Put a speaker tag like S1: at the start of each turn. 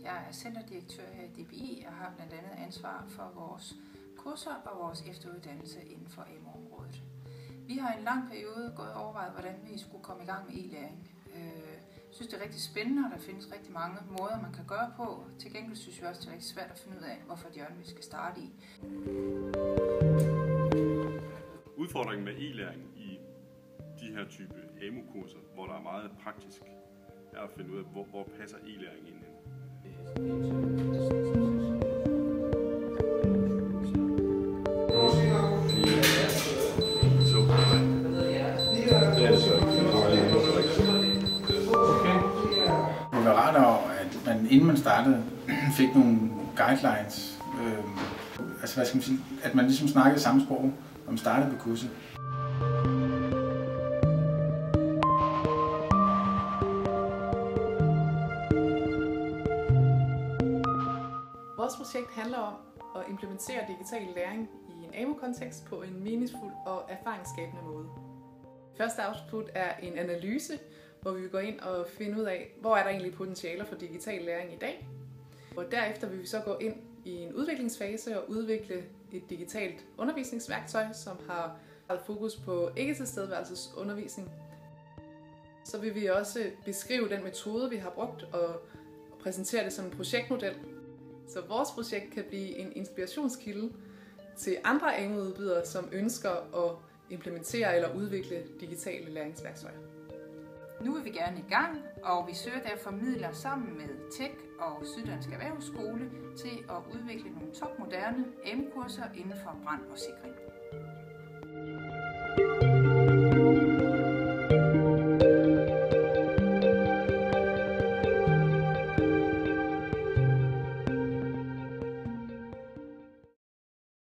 S1: Jeg er centerdirektør her i DBI og har blandt andet ansvar for vores kurser og vores efteruddannelse inden for AMU-området. Vi har i en lang periode gået og overvejet, hvordan vi skulle komme i gang med e-læring. Jeg synes, det er rigtig spændende, og der findes rigtig mange måder, man kan gøre på. Til gengæld synes jeg også, det er rigtig svært at finde ud af, hvorfor hjørne vi skal starte i.
S2: Udfordringen med e-læring i de her type AMU-kurser, hvor der er meget praktisk, er at finde ud af, hvor passer e-læring ind.
S3: Det var rart, at man inden man startede fik nogle guidelines, hvad skal man sige, at man ligesom snakkede samme sprog, når man startede på kurset.
S4: Vores projekt handler om at implementere digital læring i en AMU-kontekst på en meningsfuld og erfaringsskabende måde. Første output er en analyse, hvor vi vil gå ind og finde ud af, hvor er der egentlig potentialer for digital læring i dag. Og derefter vil vi så gå ind i en udviklingsfase og udvikle et digitalt undervisningsværktøj, som har fokus på ikke-tilstedeværelsesundervisning. Så vil vi også beskrive den metode, vi har brugt og præsentere det som en projektmodel. Så vores projekt kan blive en inspirationskilde til andre AMU-udbydere, som ønsker at implementere eller udvikle digitale læringsværktøjer.
S1: Nu vil vi gerne i gang, og vi søger derfor midler sammen med TEC og Syddansk Erhvervsskole til at udvikle nogle topmoderne AMU-kurser inden for brand og sikring.